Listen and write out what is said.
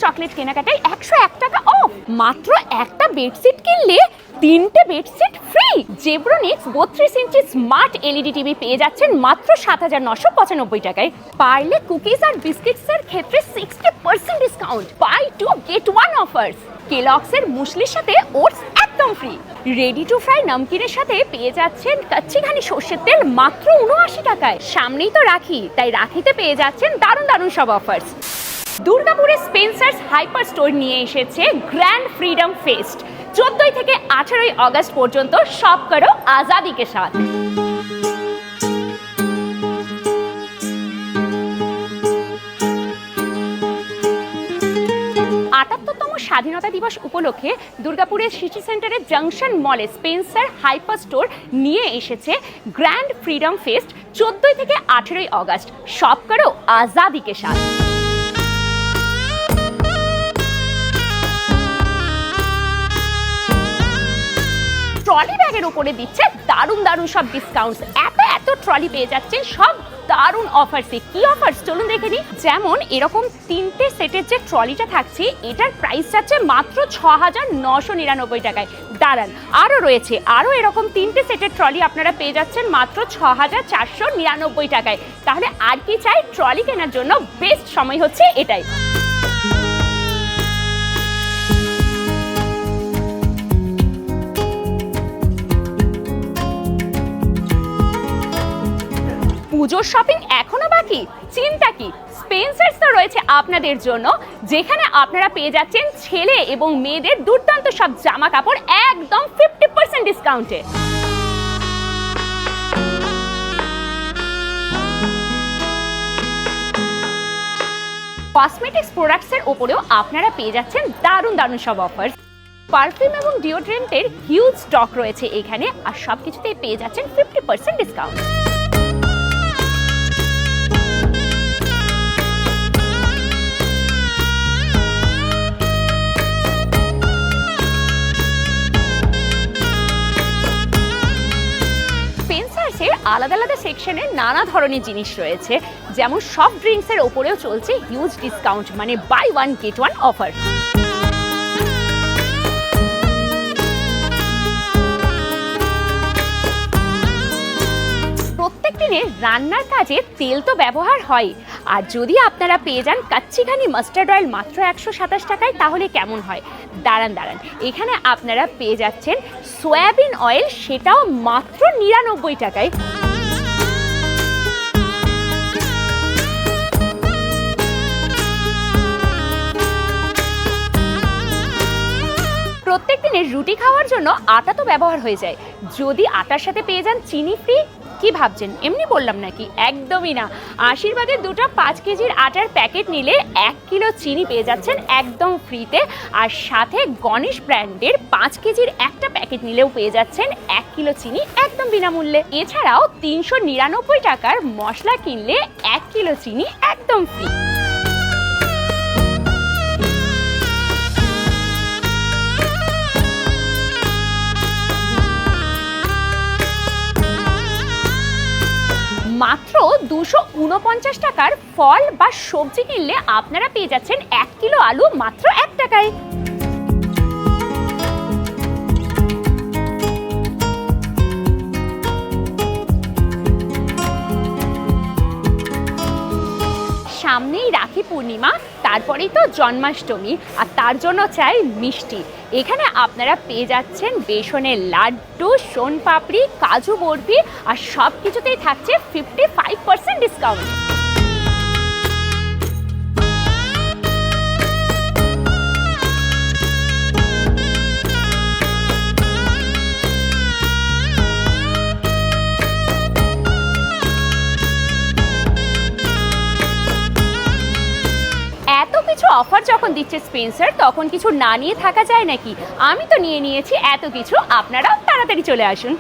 Chocolate কেনাকাটায় 101 টাকা of. মাত্র একটা বেডশিট কিনলে 3টে বেডশিট ফ্রি। জেব্রোনিক্স 32 ইঞ্চি স্মার্ট এলইডি টিভি পেয়ে যাচ্ছেন মাত্র 7995 টাকায়। পার্লে কুকিজ আর বিস্কিটসের ক্ষেত্রে 60% ডিসকাউন্ট, বাই 2 গেট 1 অফার্স। কেলগসের মুসলির সাথে ওটস একদম ফ্রি। রেডি টু ফ্রাই নমকিনের সাথে পেয়ে যাচ্ছেন কাচ্চি ঘানি সর্ষের তেল মাত্র 79 টাকায়। সামনেই তো রাখি, তাই রাখিতে পেয়ে যাচ্ছেন দারুণ দারুণ সব অফার্স। দুর্গাপুরে স্পেন্সার্স হাইপার স্টোর নিয়ে এসেছে গ্র্যান্ড ফ্রিডম ফেস্ট। 14 থেকে 18 আগস্ট পর্যন্ত শপ করো আজাদি কে সাথ। 78তম স্বাধীনতা দিবস উপলক্ষে দুর্গাপুরের সিটি সেন্টারের জাংশন মলে স্পেন্সার হাইপার স্টোর নিয়ে এসেছে গ্র্যান্ড ফ্রিডম ফেস্ট। 14 থেকে 18 আগস্ট শপ করো আজাদি কে সাথ। ট্রলি ব্যাগের উপরে দিচ্ছে দারুণ দারুণ সব ডিসকাউন্টস। এত ট্রলি পেয়ে যাচ্ছেন সব দারুণ অফার্সে। কি অফার্স চলুন দেখে নিই। যেমন এরকম 3টে সেটের যে ট্রলিটা থাকছে এটার প্রাইস যাচ্ছে মাত্র 6999 টাকায়। দাঁড়ান, আরও রয়েছে, আরও এরকম 3টে সেটের ট্রলি আপনারা পেয়ে যাচ্ছেন মাত্র 6499 টাকায়। তাহলে আর কি চাই? ট্রলি কেনার জন্য বেস্ট সময় হচ্ছে এটাই। পুজোর শপিং এখনো বাকি? চিন্তা কি, স্পেন্সার্স তো রয়েছে আপনাদের জন্য, যেখানে আপনারা পেয়ে যাচ্ছেন ছেলে এবং মেয়েদের দুর্দান্ত সব জামা কাপড় একদম 50% ডিসকাউন্টে। কসমেটিক্স প্রোডাক্টসের উপরেও আপনারা পেয়ে যাচ্ছেন দারুণ দারুণ সব অফার। পারফিউম এবং ডিওড্রেন্টের হিউজ স্টক রয়েছে এখানে, আর সব কিছুতেই পেয়ে যাচ্ছেন 50% ডিসকাউন্ট। আলাদা আলাদা সেকশনের নানা ধরনের জিনিস রয়েছে, যেমন সফট ড্রিঙ্কসের ওপরেও চলছে হিউজ ডিসকাউন্ট, মানে বাই 1 গেট 1 অফার। প্রত্যেক দিনের রান্নার কাজে তেল তো ব্যবহার হয়, আর যদি আপনারা পেয়ে যান কাচ্চি ঘানি মাস্টার্ড অয়েল মাত্র 127 টাকায়, তাহলে কেমন হয়? দাঁড়ান, এখানে আপনারা পেয়ে যাচ্ছেন সয়াবিন অয়েল, সেটাও মাত্র 99 টাকায়। প্রত্যেক দিনের রুটি খাওয়ার জন্য আটা তো ব্যবহার হয়ে যায়, যদি আটার সাথে পেয়ে যান চিনি ফ্রি, কি ভাবছেন এমনি বললাম নাকি? একদমই না। আশীর্বাদের দুটো 5 কেজির আটার প্যাকেট নিলে 1 কিলো চিনি পেয়ে যাচ্ছেন একদম ফ্রিতে, আর সাথে গণেশ ব্র্যান্ডের 5 কেজির একটা প্যাকেট নিলেও পেয়ে যাচ্ছেন 1 কিলো চিনি একদম বিনামূল্যে। এছাড়াও 399 টাকার মশলা কিনলে 1 কিলো চিনি একদম ফ্রি। মাত্র 249 টাকার ফল বা সবজি কিনলে আপনারা পেয়ে যাচ্ছেন 1 কিলো আলু মাত্র 1 টাকায়। সামনেই রাখি পূর্ণিমা, তারপরেই তো জন্মাষ্টমী, আর তার জন্য চাই মিষ্টি। এখানে আপনারা পেয়ে যাচ্ছেন বেসনের লাড্ডু, সোনপাপড়ি, কাজু বরফি, আর সব কিছুতেই থাকছে 55% ডিসকাউন্ট। এত কিছু অফার যখন দিচ্ছে স্পেন্সার, তখন কিছু না নিয়ে থাকা যায় নাকি? আমি তো নিয়ে নিয়েছি এত কিছু, আপনারাও তাড়াতাড়ি চলে আসুন।